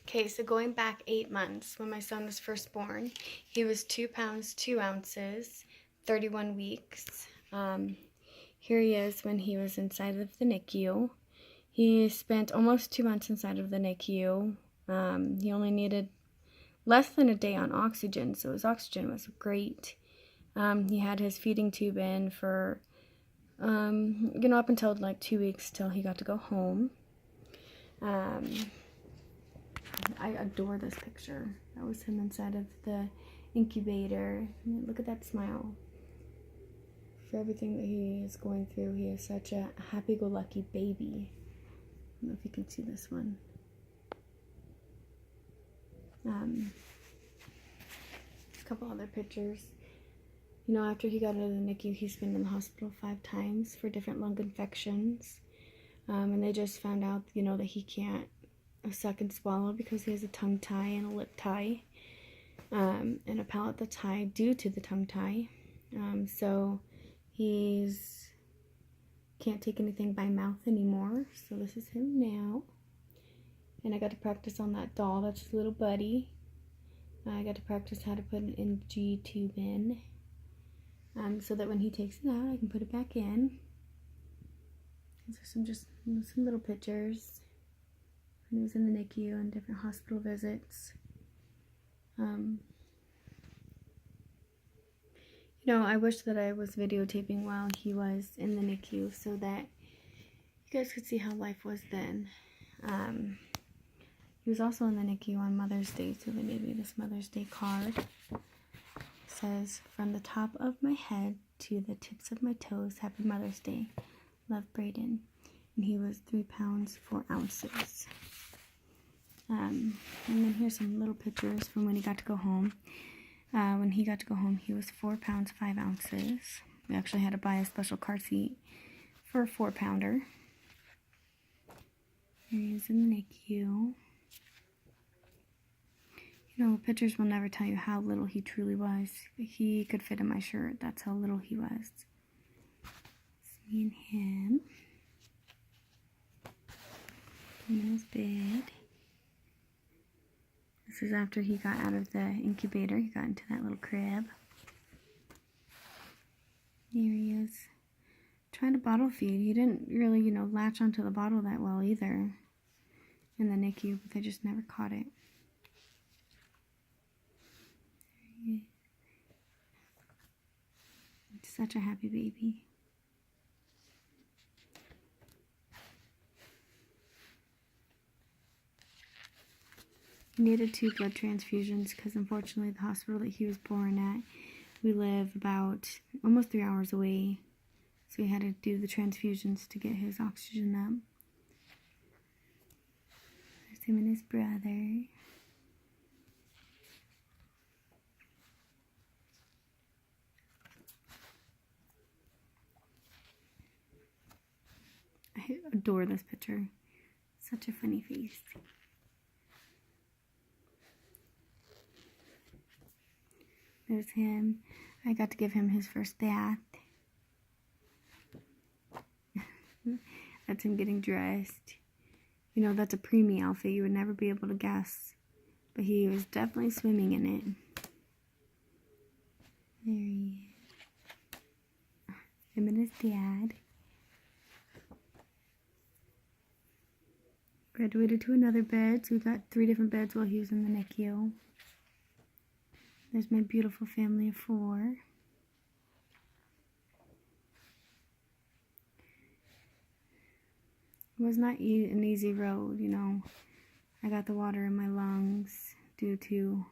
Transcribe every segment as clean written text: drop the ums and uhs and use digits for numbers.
Okay, so going back 8 months when my son was first born, he was 2 pounds 2 ounces, 31 weeks. Here he is when he was inside of the NICU. He spent almost 2 months inside of the NICU. He only needed less than a day on oxygen, so his oxygen was great. He had his feeding tube in for, up until like 2 weeks till he got to go home. I adore this picture. That was him inside of the incubator. Look at that smile. For everything that he is going through, he is such a happy-go-lucky baby. I don't know if you can see this one. A couple other pictures. After he got out of the NICU, he's been in the hospital 5 times for different lung infections. And they just found out, that he can't suck and swallow because he has a tongue tie and a lip tie. And a palate tie due to the tongue tie. So he's can't take anything by mouth anymore. So this is him now. And I got to practice on that doll. That's his little buddy. I got to practice how to put an NG tube in. So that when he takes it out, I can put it back in. These are some little pictures when he was in the NICU and different hospital visits. I wish that I was videotaping while he was in the NICU so that you guys could see how life was then. He was also in the NICU on Mother's Day, so they made me this Mother's Day card. It says, "From the top of my head to the tips of my toes, Happy Mother's Day. Love, Brayden." And he was 3 pounds 4 ounces. And then here's some little pictures from when he got to go home. When he got to go home, he was 4 pounds 5 ounces. We actually had to buy a special car seat for a 4-pounder. Here he is in the NICU. Pictures will never tell you how little he truly was. He could fit in my shirt. That's how little he was. It's me and him. I'm in his bed. This is after he got out of the incubator. He got into that little crib. Here he is. Trying to bottle feed. He didn't really, latch onto the bottle that well either in the NICU, but they just never caught it. There he is. It's such a happy baby. He needed 2 blood transfusions because unfortunately the hospital that he was born at, we live about almost 3 hours away. So we had to do the transfusions to get his oxygen up. There's him and his brother. I adore this picture. Such a funny face. There's him. I got to give him his first bath. That's him getting dressed. That's a preemie outfit. You would never be able to guess. But he was definitely swimming in it. There he is. Him and his dad. Graduated to another bed. So we got 3 different beds while he was in the NICU. There's my beautiful family of 4. It was not an easy road, I got the water in my lungs due to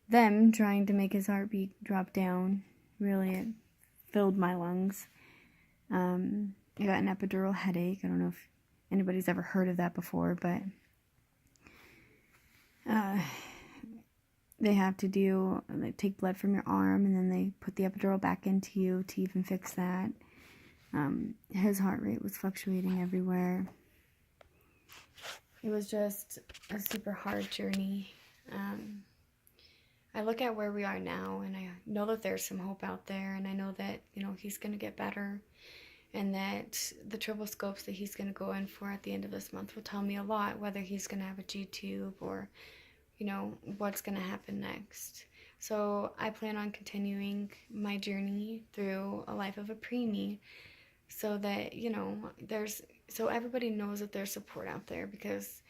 them trying to make his heartbeat drop down. Really, it filled my lungs. I got an epidural headache. I don't know if anybody's ever heard of that before, but they have to they take blood from your arm and then they put the epidural back into you to even fix that. His heart rate was fluctuating everywhere. It was just a super hard journey. I look at where we are now and I know that there's some hope out there, and I know that, he's going to get better. and that the triple scopes that he's going to go in for at the end of this month will tell me a lot, whether he's going to have a G-tube or, you know, what's going to happen next. So I plan on continuing my journey through a life of a preemie, so that, you know, so everybody knows that there's support out there, because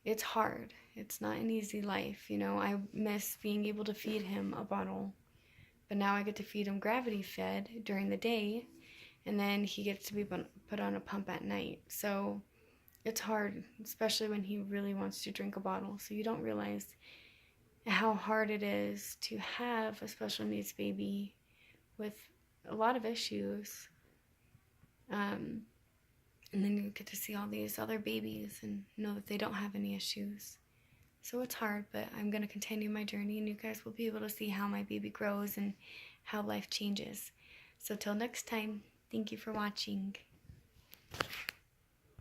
it's hard. It's not an easy life. You know, I miss being able to feed him a bottle, but now I get to feed him gravity fed during the day, and then he gets to be put on a pump at night. So it's hard, especially when he really wants to drink a bottle. So you don't realize how hard it is to have a special needs baby with a lot of issues. And then you get to see all these other babies and know that they don't have any issues. So it's hard, but I'm going to continue my journey, and you guys will be able to see how my baby grows and how life changes. So till next time, thank you for watching.